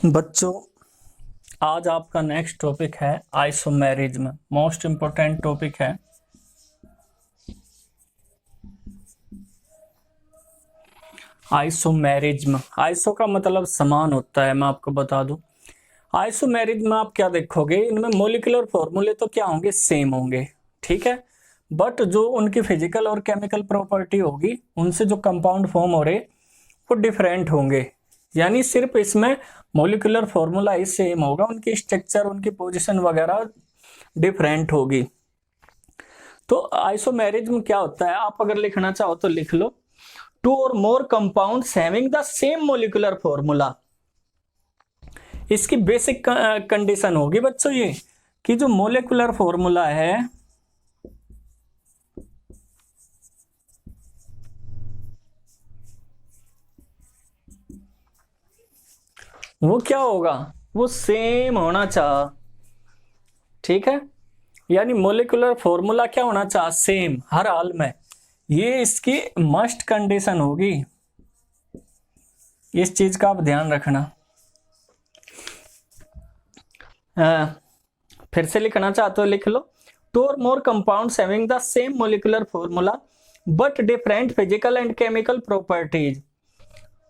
बच्चों, आज आपका नेक्स्ट टॉपिक है आइसोमेरिज्म। मोस्ट इम्पोर्टेंट टॉपिक है। आइसोमेरिज्म, आइसो का मतलब समान होता है। मैं आपको बता दूं, आइसोमेरिज्म में आप क्या देखोगे, इनमें मोलिकुलर फॉर्मूले तो क्या होंगे, सेम होंगे, ठीक है। बट जो उनकी फिजिकल और केमिकल प्रॉपर्टी होगी, उनसे जो कंपाउंड फॉर्म हो रहे वो डिफरेंट होंगे। यानी सिर्फ इसमें मोलिकुलर फॉर्मूला ही सेम होगा, उनकी स्ट्रक्चर, उनकी पोजीशन वगैरह डिफरेंट होगी। तो आइसोमेरिज्म क्या होता है, आप अगर लिखना चाहो तो लिख लो, two or more compounds having the same molecular formula. इसकी बेसिक कंडीशन होगी बच्चों ये कि जो मोलिकुलर फॉर्मूला है वो क्या होगा, वो सेम होना चाहिए, ठीक है। यानी मोलिकुलर फॉर्मूला क्या होना चाहिए, सेम हर हाल में। ये इसकी मस्ट कंडीशन होगी, इस चीज का आप ध्यान रखना। फिर से लिखना चाहते हो लिख लो, two or more compounds having the same molecular formula but different physical and chemical properties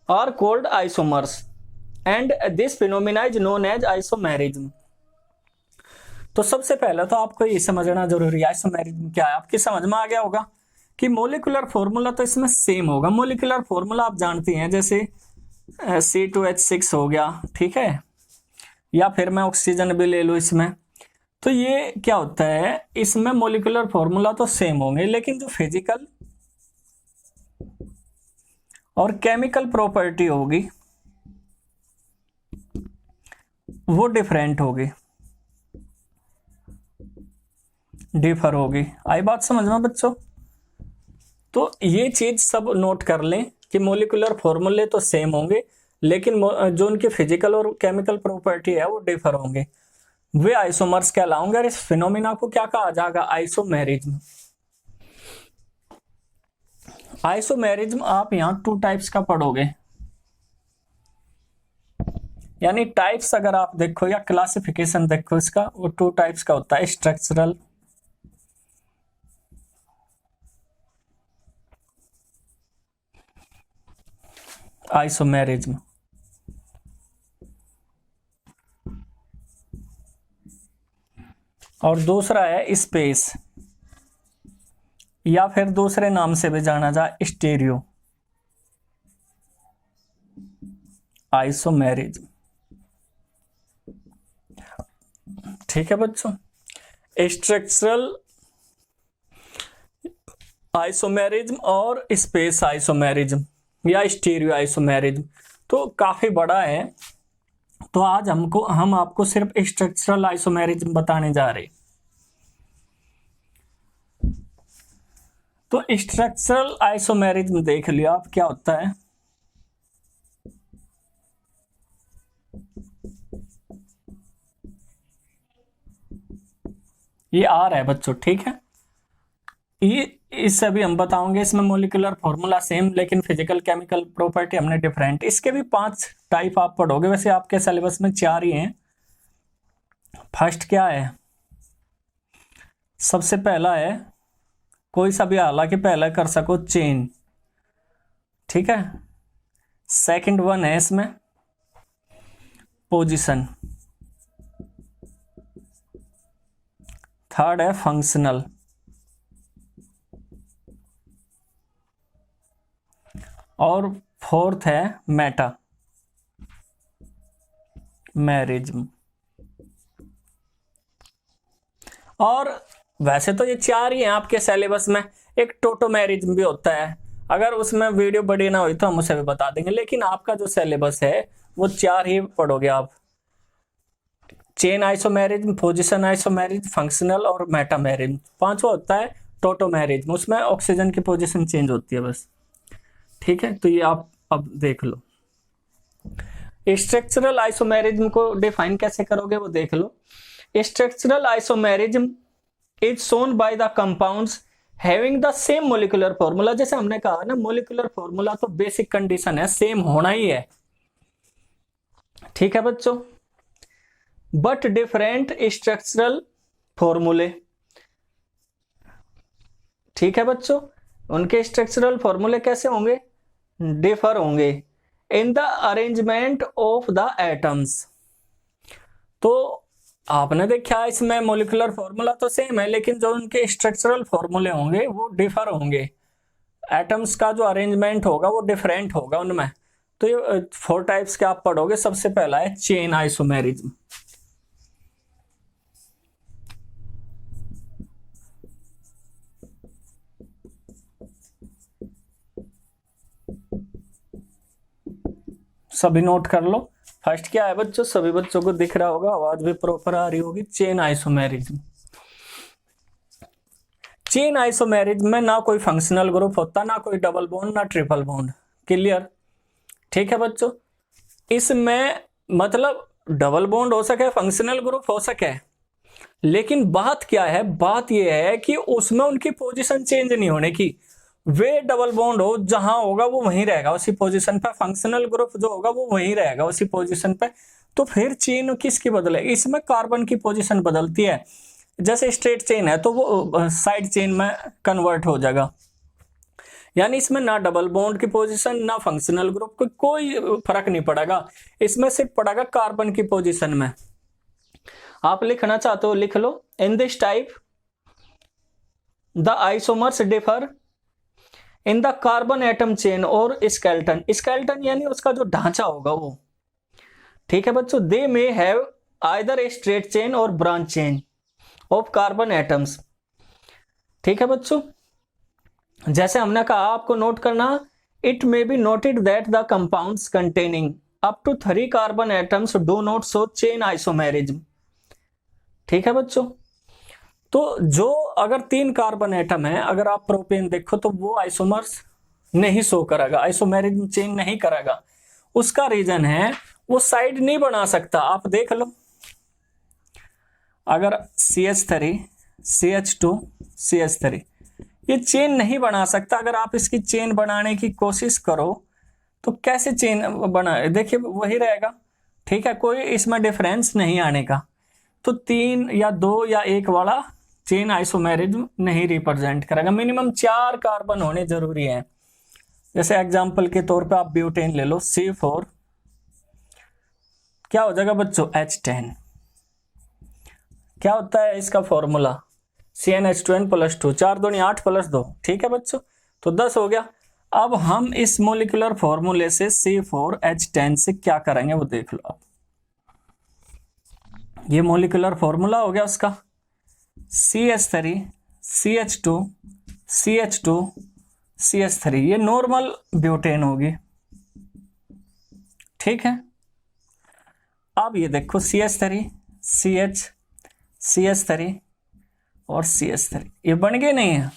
are called isomers and this phenomena is known as isomerism. तो सबसे पहले तो आपको ये समझना जरूरी है आइसोमेरिज्म क्या है। आपकी समझ में आ गया होगा कि मोलिकुलर फॉर्मूला तो इसमें सेम होगा। मोलिकुलर फॉर्मूला आप जानती हैं, जैसे C2H6 हो गया, ठीक है, या फिर मैं ऑक्सीजन भी ले लूं इसमें। तो ये क्या होता है, इसमें मोलिकुलर फॉर्मूला तो सेम होंगे, लेकिन जो फिजिकल और केमिकल प्रॉपर्टी होगी वो डिफरेंट होगी, डिफर होगी। आई बात समझ में बच्चों? तो ये चीज सब नोट कर लें कि मोलिकुलर फॉर्मूले तो सेम होंगे, लेकिन जो उनकी फिजिकल और केमिकल प्रॉपर्टी है वो डिफर होंगे, वे आइसोमर्स कहलाएंगे। और इस फिनोमिना को क्या कहा जाएगा, आइसोमेरिज्म। आइसोमेरिज्म आप यहाँ 2 टाइप्स का पढ़ोगे। यानी टाइप्स अगर आप देखो या क्लासिफिकेशन देखो इसका, वो 2 टाइप्स का होता है, स्ट्रक्चरल आइसोमेरिज्म और दूसरा है स्पेस, या फिर दूसरे नाम से भी जाना जाए स्टीरियो आइसोमेरिज्म, ठीक है बच्चों। स्ट्रक्चरल आइसोमेरिज्म और स्पेस आइसोमेरिज्म या स्टीरियो आइसोमेरिज्म तो काफी बड़ा है। तो आज हम आपको सिर्फ स्ट्रक्चरल आइसोमेरिज्म बताने जा रहे। तो स्ट्रक्चरल आइसोमेरिज्म देख लिया आप क्या होता है। ये आर है बच्चों, ठीक है। ये इससे भी हम बताओगे, इसमें मोलिकुलर फॉर्मूला सेम लेकिन फिजिकल केमिकल प्रॉपर्टी हमने डिफरेंट। इसके भी 5 टाइप आप पढ़ोगे, वैसे आपके सिलेबस में 4 ही हैं। फर्स्ट क्या है, सबसे पहला है कोई सा भी, हालांकि पहला कर सको चेन, ठीक है। सेकंड वन है इसमें पोजीशन, थर्ड है फंक्शनल, और फोर्थ है मेटा मैरिज्म। और वैसे तो ये 4 ही हैं आपके सिलेबस में। एक टोटोमेरिज्म भी होता है, अगर उसमें वीडियो बड़ी ना हुई तो हम उसे भी बता देंगे, लेकिन आपका जो सिलेबस है वो 4 ही पढ़ोगे आप। Chain isomerism, position isomerism, functional और मेटामेरिज्म। 5वां होता है टोटोमेरिज्म, उसमें ऑक्सीजन की पोजीशन चेंज होती है बस, ठीक है। तो ये आप अब देख लो। स्ट्रक्चरल आइसोमेरिज्म को डिफाइन कैसे करोगे वो देख लो। Structural isomerism is shown by the compounds having the same molecular formula. जैसे हमने कहा ना, मोलिकुलर फॉर्मूला तो बेसिक कंडीशन है, सेम होना ही है, ठीक है बच्चों, बट डिफरेंट स्ट्रक्चरल फॉर्मूले। ठीक है बच्चों, उनके स्ट्रक्चरल फॉर्मूले कैसे होंगे, डिफर होंगे in the arrangement of the atoms. तो आपने देखा इसमें मोलिकुलर फॉर्मूला तो सेम है, लेकिन जो उनके स्ट्रक्चरल फॉर्मूले होंगे वो डिफर होंगे, एटम्स का जो अरेंजमेंट होगा वो डिफरेंट होगा उनमें। तो ये 4 टाइप्स के आप पढ़ोगे। सबसे पहला है चेन आइसोमेरिज्म। सभी नोट कर लो। फर्स्ट क्या है बच्चों, सभी बच्चों को दिख रहा होगा, आवाज भी प्रॉपर आ रही होगी। Chain isomerism. चेन आइसोमेरिज्म में ना कोई फंक्शनल ग्रुप होता, ना कोई डबल बॉन्ड, ना ट्रिपल बॉन्ड। क्लियर? ठीक है बच्चों, इसमें मतलब डबल बॉन्ड हो सके, फंक्शनल ग्रुप हो सके, लेकिन बात क्या है, बात यह है कि उसमें उनकी पोजीशन चेंज नहीं होने की। वे डबल बॉन्ड हो, जहां होगा वो वहीं रहेगा उसी पोजीशन पे, फंक्शनल ग्रुप जो होगा वो वहीं रहेगा उसी पोजीशन पे। तो फिर चेन किसकी बदलेगी, इसमें कार्बन की पोजीशन बदलती है। जैसे स्ट्रेट चेन है तो वो साइड चेन में कन्वर्ट हो जाएगा। यानी इसमें ना डबल बॉन्ड की पोजीशन, ना फंक्शनल ग्रुप को कोई फर्क नहीं पड़ेगा, इसमें सिर्फ पड़ेगा कार्बन की पोजीशन में। आप लिखना चाहते हो लिख लो। In this type the isomers differ in the carbon atom chain or skeleton. Skeleton यानी उसका जो ढांचा होगा वो। ठीक है बच्चों, they may have either a straight chain or branch chain of carbon atoms. ठीक है बच्चों, जैसे हमने कहा आपको नोट करना, it may be noted that the compounds containing up to 3 carbon atoms do not show chain isomerism. ठीक है बच्चों, तो जो अगर 3 कार्बन एटम है, अगर आप प्रोपेन देखो तो वो आइसोमर्स नहीं शो करेगा, आइसोमेरिज्म चेन नहीं करेगा। उसका रीजन है वो साइड नहीं बना सकता। आप देख लो, अगर CH3 CH2 CH3 ये चेन नहीं बना सकता। अगर आप इसकी चेन बनाने की कोशिश करो तो कैसे चेन बना, देखिए वही रहेगा। ठीक है, कोई इसमें डिफरेंस नहीं आने का। तो 3 या 2 या 1 वाला चेन आइसोमेरिज्म नहीं रिप्रेजेंट करेगा। मिनिमम 4 कार्बन होने जरूरी है। जैसे एग्जांपल के तौर पे आप ब्यूटेन ले लो, C4 क्या हो जाएगा बच्चों, H10। क्या होता है इसका फॉर्मूला, CnH2n+2, 4 दूनी 8 + 2। ठीक है बच्चों, तो 10 हो गया। अब हम इस मोलिकुलर फॉर्मूले से C4H10 से क्या करेंगे वो देख लो आप। ये मोलिकुलर फॉर्मूला हो गया उसका, CH3 CH2 CH2 CH3, ये नॉर्मल ब्यूटेन होगी। ठीक है, अब ये देखो CH3 CH CH3 और CH3 ये बन गए नहीं है।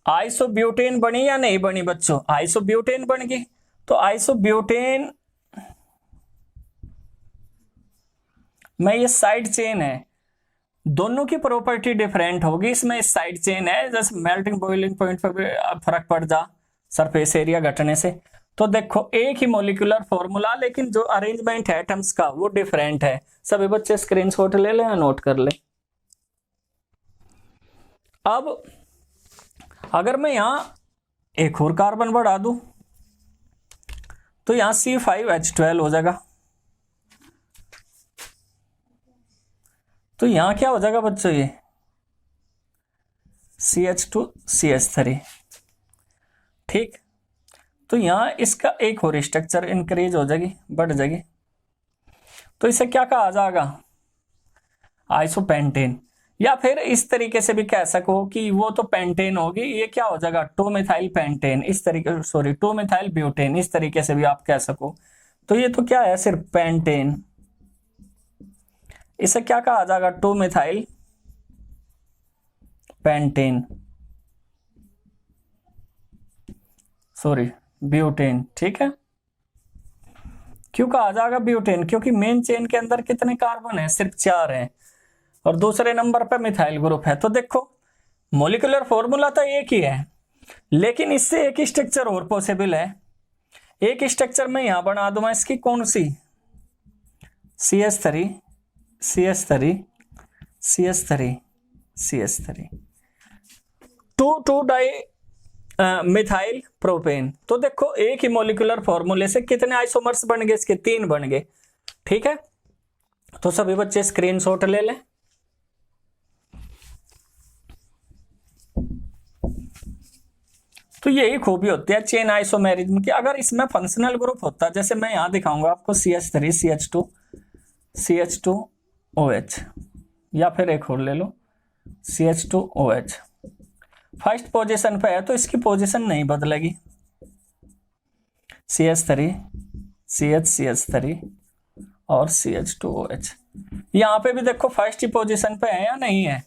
आइसोब्यूटेन बनी या नहीं बनी बच्चों, आइसोब्यूटेन बन गई। तो आइसोब्यूटेन में ये साइड चेन है, दोनों की प्रॉपर्टी डिफरेंट होगी। इसमें साइड चेन है, जैसे मेल्टिंग बॉइलिंग पॉइंट पर भी फर्क पड़ जा सरफेस एरिया घटने से। तो देखो एक ही मोलिकुलर फॉर्मूला, लेकिन जो अरेंजमेंट है एटम्स का वो डिफरेंट है। सभी बच्चे स्क्रीनशॉट ले लें, नोट कर ले। अब अगर मैं यहां एक और कार्बन बढ़ा दूं तो यहां C5H12 हो जाएगा। तो यहां क्या हो जाएगा बच्चों, ये CH2 CH3। ठीक, तो यहां इसका एक और स्ट्रक्चर इंक्रीज हो जाएगी, बढ़ जाएगी। तो इसे क्या कहा जाएगा, आइसोपेंटेन। या फिर इस तरीके से भी कह सको कि वो तो पेंटेन होगी, ये क्या हो जाएगा, 2-मिथाइल पेंटेन। इस तरीके, सॉरी 2-मिथाइल ब्यूटेन, इस तरीके से भी आप कह सको। तो ये तो क्या है, सिर्फ पेंटेन। इसे क्या कहा जाएगा, 2-मिथाइल पेंटेन, सॉरी ब्यूटेन। ठीक है, क्यों कहा जाएगा ब्यूटेन, क्योंकि मेन चेन के अंदर कितने कार्बन है, सिर्फ 4 हैं, और दूसरे नंबर पर मिथाइल ग्रुप है। तो देखो मोलिकुलर फॉर्मूला तो एक ही है, लेकिन इससे एक स्ट्रक्चर और पॉसिबल है। एक स्ट्रक्चर में यहां बना दूं मैं इसकी, कौन सी, CH3 CH3 CH3 CH3 2 di methyl propane. तो देखो एक ही मॉलिक्यूलर फॉर्मूले से कितने आइसोमर्स बन गए, इसके 3 बन गए। ठीक है, तो सभी बच्चे स्क्रीनशॉट ले लें। तो यही खूबी होती है चेन आइसोमेरिज्म की। अगर इसमें फंक्शनल ग्रुप होता, जैसे मैं यहां दिखाऊंगा आपको CH3 CH2 CH2OH, या फिर एक और ले लो CH2OH, फर्स्ट पोजीशन पे है तो इसकी पोजीशन नहीं बदलेगी, CH3 CH3 और CH2OH। यहां पे भी देखो फर्स्ट ही पोजीशन पे है या नहीं है,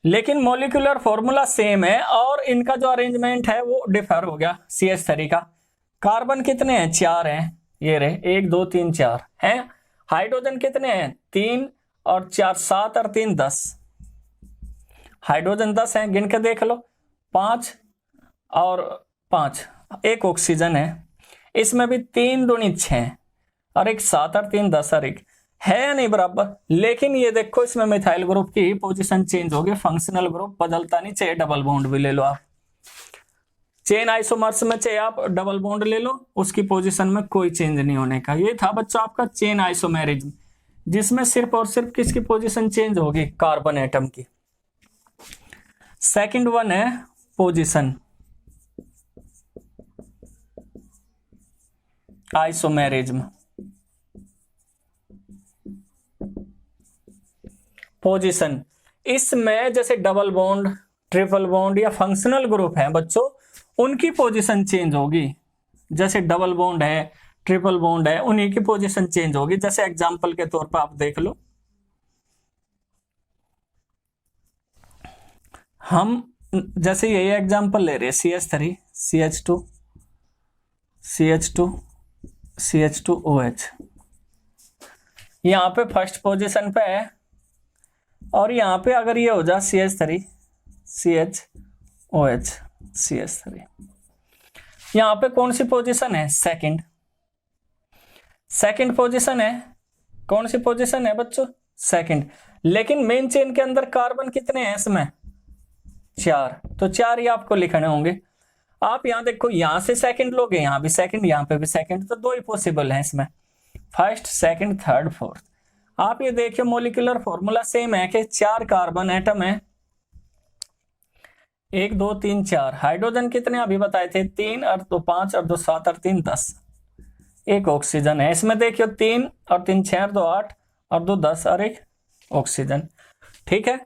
लेकिन मॉलिक्यूलर फॉर्मूला सेम है और इनका जो अरेंजमेंट है वो डिफर हो गया। CH3 का कार्बन कितने हैं, 4 हैं, ये रहे 1 2 3 4 हैं। हाइड्रोजन कितने हैं, 3 और 4 7 और 3 10, हाइड्रोजन 10 हैं, गिन के देख लो, 5 और 5, एक ऑक्सीजन है। इसमें भी 3 दूनी 6 और एक 7 और 3 10 और एक है या नहीं बराबर। लेकिन ये देखो इसमें मिथाइल ग्रुप की पोजीशन चेंज हो गई, फंक्शनल ग्रुप बदलता नहीं, चाहे डबल बॉन्ड भी ले लो आप, चेन आइसोमर्स में चाहे आप डबल बॉन्ड ले लो, उसकी पोजीशन में कोई चेंज नहीं होने का। ये था बच्चों आपका चेन आइसोमेरिज्म, जिसमें सिर्फ और सिर्फ किसकी पोजीशन चेंज होगी, कार्बन एटम की। सेकंड वन है पोजीशन आइसोमेरिज्म। पोजीशन इसमें जैसे डबल बॉन्ड, ट्रिपल बॉन्ड या फंक्शनल ग्रुप है बच्चों, उनकी पोजीशन चेंज होगी। जैसे डबल बॉन्ड है, ट्रिपल बॉन्ड है, उन्हीं की पोजीशन चेंज होगी। जैसे एग्जांपल के तौर पर आप देख लो, हम जैसे यही एग्जांपल ले रहे हैं, CH3 CH2 CH2 CH2OH, यहां पे फर्स्ट पोजीशन पे है, और यहां पे अगर ये हो जाए CH3 CHOH CH3, यहां पे कौन सी पोजीशन है, सेकंड पोजीशन है। कौन सी पोजीशन है बच्चों, सेकंड। लेकिन मेन चेन के अंदर कार्बन कितने हैं इसमें, 4, तो 4 ही आपको लिखने होंगे। आप यहां देखो, यहां से सेकंड लोगे, यहां भी सेकंड, यहां पे भी सेकंड, तो 2 ही पॉसिबल है इसमें, फर्स्ट सेकंड थर्ड फोर्थ। आप ये देखिए मॉलिक्यूलर फॉर्मूला सेम है कि 4 कार्बन एटम है, 1 2 3 4। हाइड्रोजन कितने अभी बताए थे, 3 और 2 5 और 2 7 और 3 10, एक ऑक्सीजन है। इसमें देखियो 3 और 3 6 और 2 8 और 2 10 और एक ऑक्सीजन। ठीक है,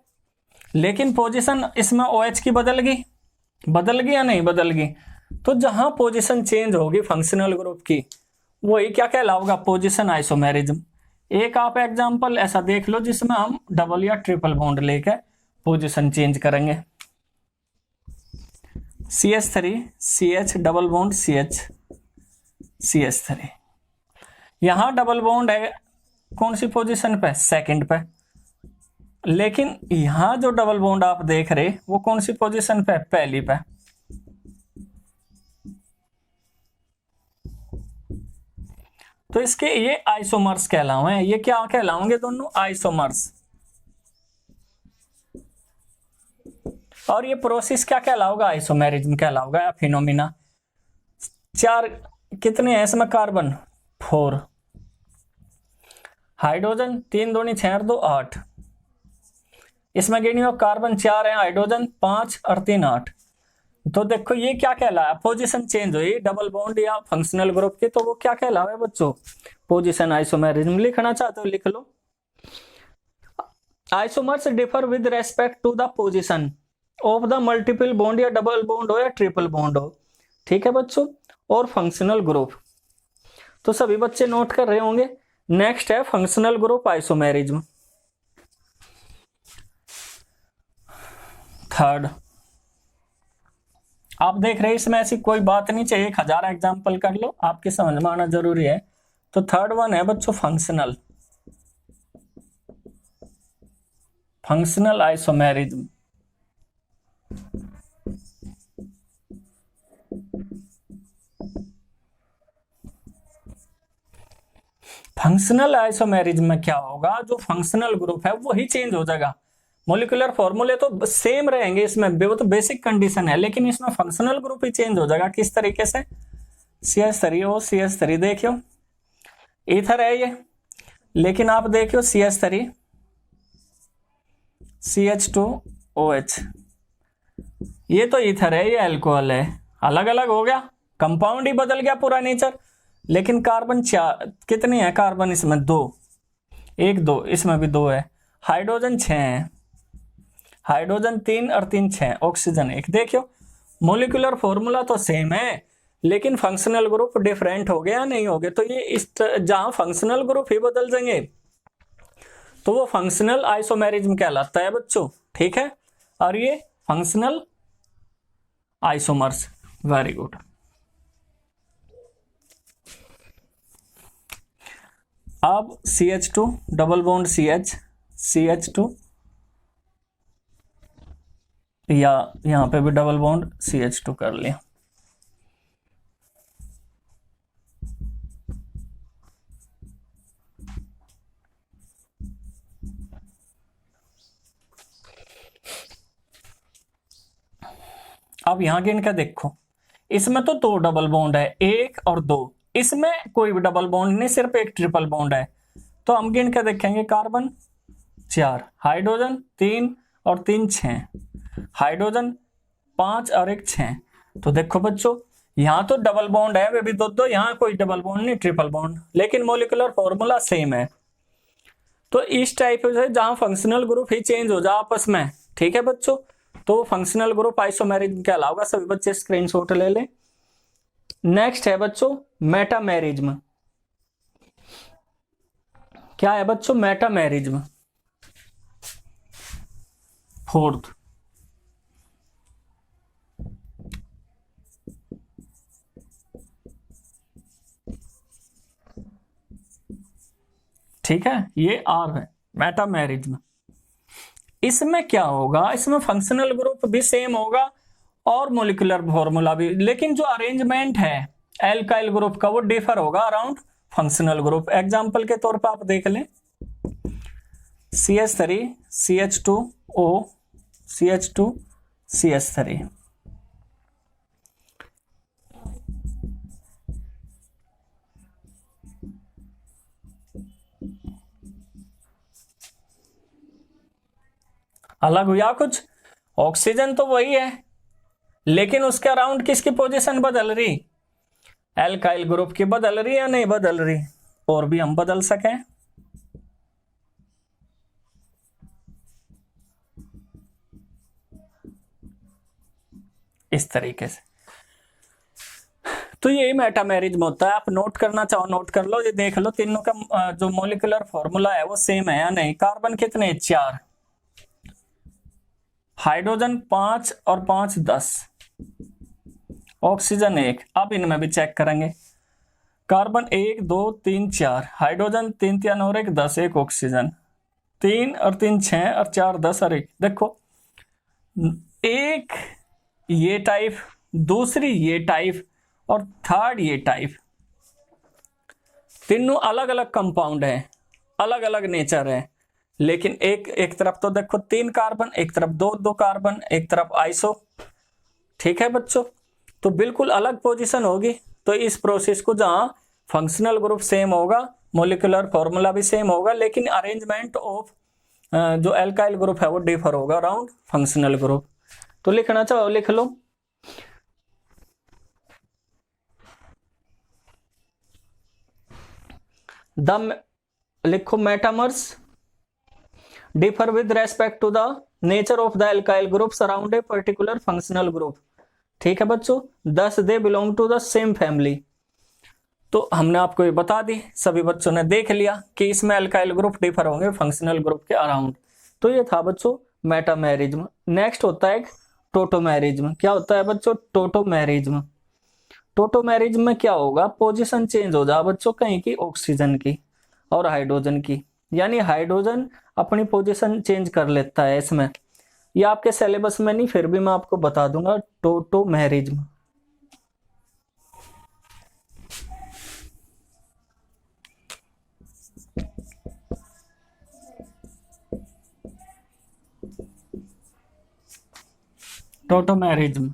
लेकिन पोजीशन इसमें OH की बदल गई या नहीं बदल गई। तो जहां पोजीशन चेंज होगी फंक्शनल ग्रुप की, वही क्या कहलाओगा, पोजीशन आइसोमेरिज्म। एक आप एग्जांपल ऐसा देख लो जिसमें हम डबल या ट्रिपल बॉन्ड लेकर पोजीशन चेंज करेंगे। CH3 CH double bond CH CH3, यहां डबल बॉन्ड है कौन सी पोजीशन पे, सेकंड पे। लेकिन यहां जो डबल बॉन्ड आप देख रहे वो कौन सी पोजीशन पे, पहली पे। तो इसके ये आइसोमर्स कहलावे, ये क्या कहलाओगे, दोनों आइसोमर्स। और ये प्रोसेस क्या कहलाओगा, आइसोमेरिज्म कहलाओगा या फिनोमिना। 4 कितने हैं इसमें, कार्बन 4, हाइड्रोजन 3 दूनी 6 और 2 8, इसमें गिनियो कार्बन 4 है, हाइड्रोजन 5 और 3 8। तो देखो ये क्या कहलाया, पोजीशन चेंज हुई डबल बॉन्ड या फंक्शनल ग्रुप की, तो वो क्या कहलावे बच्चों, पोजीशन आइसोमेरिज्म। लिखना चाहते हो लिख लो। Isomers differ with respect to the position of the multiple bond, या डबल बॉन्ड हो या ट्रिपल बॉन्ड हो। ठीक है बच्चों, और फंक्शनल ग्रुप तो सभी बच्चे नोट कर रहे होंगे। नेक्स्ट है फंक्शनल ग्रुप आइसोमेरिज्म। थर्ड, आप देख रहे हैं इसमें ऐसी कोई बात नहीं चाहिए, 1000 एग्जाम्पल कर लो, आपके समझ में आना जरूरी है। तो थर्ड वन है बच्चों फंक्शनल आइसोमेरिज्म। फंक्शनल आइसोमेरिज्म में क्या होगा, जो फंक्शनल ग्रुप है वही चेंज हो जाएगा। मॉलिक्यूलर फॉर्मूले तो सेम रहेंगे इसमें, वो तो बेसिक कंडीशन है, लेकिन इसमें फंक्शनल ग्रुप ही चेंज हो जाएगा। किस तरीके से? CH3 ओ CH3 देखियो ईथर है ये, लेकिन आप देखियो CH3 CH2OH, ये तो ईथर है, ये अल्कोहल है, अलग अलग हो गया, कंपाउंड ही बदल गया पूरा नेचर। लेकिन कार्बन कितने हैं कार्बन इसमें? 2, 1 2, इसमें भी 2 है। हाइड्रोजन 6 है, हाइड्रोजन 3 और 3 6, ऑक्सीजन 1। देखियो मोलिकुलर फॉर्मूला तो सेम है, लेकिन फंक्शनल ग्रुप डिफरेंट हो गया नहीं हो गए। तो ये इस जहां फंक्शनल ग्रुप ही बदल जाएंगे तो वो फंक्शनल आइसोमेरिज्म कहलाता है बच्चों, ठीक है। और ये फंक्शनल आइसोमर्स। Very good. अब CH2 double bond CH, CH2 या यहां पे भी डबल बॉन्ड CH2 कर लिया। अब यहां गिन के देखो, इसमें तो 2 डबल बॉन्ड है, 1 और 2, इसमें कोई भी डबल बॉन्ड नहीं, सिर्फ एक ट्रिपल बॉन्ड है। तो हम गिन के देखेंगे, कार्बन 4, हाइड्रोजन 3 और 3 6, हाइड्रोजन 5 और 1 6। तो देखो बच्चों, यहां तो डबल बॉन्ड है, वे भी 2 2, यहां कोई डबल बॉन्ड नहीं, ट्रिपल बॉन्ड, लेकिन मॉलिक्यूलर फॉर्मूला सेम है। तो इस टाइप से जहां फंक्शनल ग्रुप ही चेंज हो जाए आपस में, ठीक है बच्चों, तो फंक्शनल ग्रुप आइसोमेरिज्म कहलाएगा। सभी बच्चे स्क्रीनशॉट ले लें। नेक्स्ट है बच्चों मेटामेरिज्म। क्या है बच्चों? Metamerism, fourth. ठीक है, ये आर है मेटामेरिज्म। इसमें क्या होगा, इसमें फंक्शनल ग्रुप भी सेम होगा और मोलिकुलर फॉर्मूला भी, लेकिन जो अरेंजमेंट है एल्काइल ग्रुप का वो डिफर होगा अराउंड फंक्शनल ग्रुप। एग्जांपल के तौर पर आप देख लें, CH3 CH2O CH2 CH3, अलग हुआ कुछ? ऑक्सीजन तो वही है, लेकिन उसके अराउंड किसकी पोजीशन बदल रही? एल्काइल ग्रुप की बदल रही या नहीं बदल रही? और भी हम बदल सकें, इस तरीके से। तो ये मेटामेरिज्म होता है। आप नोट करना चाहो नोट कर लो, ये देख लो तीनों का जो मॉलिक्यूलर फॉर्मूला है वो सेम है या नहीं। कार्बन कितने? 4, हाइड्रोजन 5 और 5 10, ऑक्सीजन 1। अब इनमें भी चेक करेंगे, कार्बन 1 2 3 4, हाइड्रोजन 3 3 और 1 10, 1 ऑक्सीजन, 3 और 3 6 और 4 10 और 1। देखो एक ये टाइप, दूसरी ये टाइप और थर्ड ये टाइप, तीनों अलग अलग कंपाउंड है, अलग अलग नेचर है। लेकिन एक तरफ तो देखो 3 कार्बन, एक तरफ 2 2 कार्बन, एक तरफ आइसो, ठीक है बच्चों। तो बिल्कुल अलग पोजीशन होगी। तो इस प्रोसेस को जहां फंक्शनल ग्रुप सेम होगा, मॉलिक्यूलर फॉर्मूला भी सेम होगा, लेकिन अरेंजमेंट ऑफ जो एल्काइल ग्रुप है वो डिफर होगा अराउंड फंक्शनल ग्रुप। तो लिखना चाहो लिख लो। लिखो metamers differ with respect to the nature of the alkyl groups around a particular functional group। ठीक है बच्चों, thus they belong to the same family। तो हमने आपको ये बता दी, सभी बच्चों ने देख लिया कि इसमें अल्काइल ग्रुप डिफर होंगे फंक्शनल ग्रुप के अराउंड। तो ये था बच्चों मेटामेरिज्म। नेक्स्ट होता है टोटोमेरिज्म। क्या होता है बच्चों? टोटोमेरिज्म। टोटोमेरिज्म में क्या होगा, पोजीशन चेंज हो जाए बच्चों कहीं की ऑक्सीजन की और हाइड्रोजन की, यानी हाइड्रोजन अपनी पोजीशन चेंज कर लेता है इसमें। ये आपके सिलेबस में नहीं, फिर भी मैं आपको बता दूंगा टोटोमेरिज्म। टोटोमेरिज्म।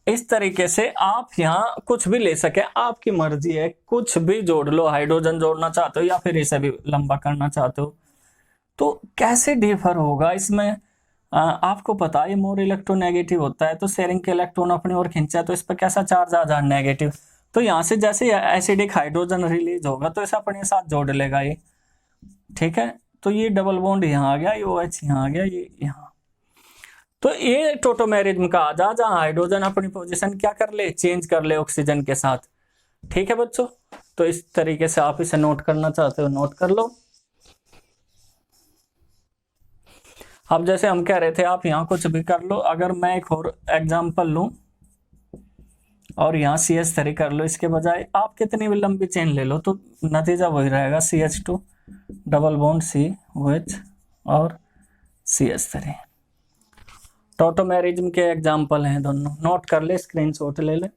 इस तरीके से आप यहाँ कुछ भी ले सके, आपकी मर्जी है, कुछ भी जोड़ लो, हाइड्रोजन जोड़ना चाहते हो या फिर इसे भी लंबा करना चाहते हो। तो कैसे डिफर होगा इसमें, आपको पता है मोर इलेक्ट्रोनेगेटिव होता है, तो शेयरिंग के इलेक्ट्रॉन अपनी ओर खींचा है, तो इस पर कैसा चार्ज आ जाए, नेगेटिव। तो यहाँ से जैसे एसिडिक हाइड्रोजन रिलीज होगा तो इसे अपने साथ जोड़ लेगा ये, ठीक है। तो ये डबल बॉन्ड यहाँ आ गया, ये OH यहाँ आ गया, ये यहाँ। तो ये टोटोमेरिज्म का आ जा, जहां हाइड्रोजन अपनी पोजीशन क्या कर ले, चेंज कर ले ऑक्सीजन के साथ, ठीक है बच्चों। तो इस तरीके से आप इसे नोट करना चाहते हो, नोट कर लो। अब जैसे हम कह रहे थे, आप यहाँ कुछ भी कर लो। अगर मैं एक और एग्जांपल लूं और यहाँ CH3 कर लो, इसके बजाय आप कितनी भी लंबी चेन ले लो तो नतीजा वही रहेगा, CH2 डबल बॉन्ड COH और CH3। टोटोमेरिज्म के एग्जाम्पल हैं दोनों, नोट कर ले, स्क्रीनशॉट ले ले,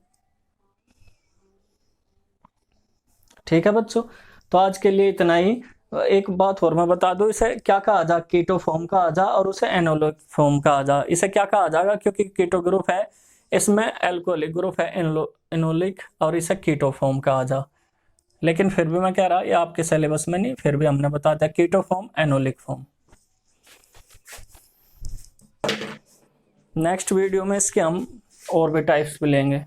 ठीक है बच्चों। तो आज के लिए इतना ही। एक बात और मैं बता दूं, इसे क्या कहा जा, कीटो फॉर्म कहा जा और उसे एनोलिक फॉर्म कहा जा। इसे क्या कहा जाएगा, क्योंकि कीटो ग्रुप है, इसमें एल्कोहलिक ग्रुप है एनोलिक, और इसे कीटो फॉर्म कहा जा। लेकिन फिर भी मैं कह रहा, ये आपके सिलेबस में नहीं, फिर भी हमने बता दिया keto form, enolic form. Next video में इसके हम और भी टाइप्स भी लेंगे।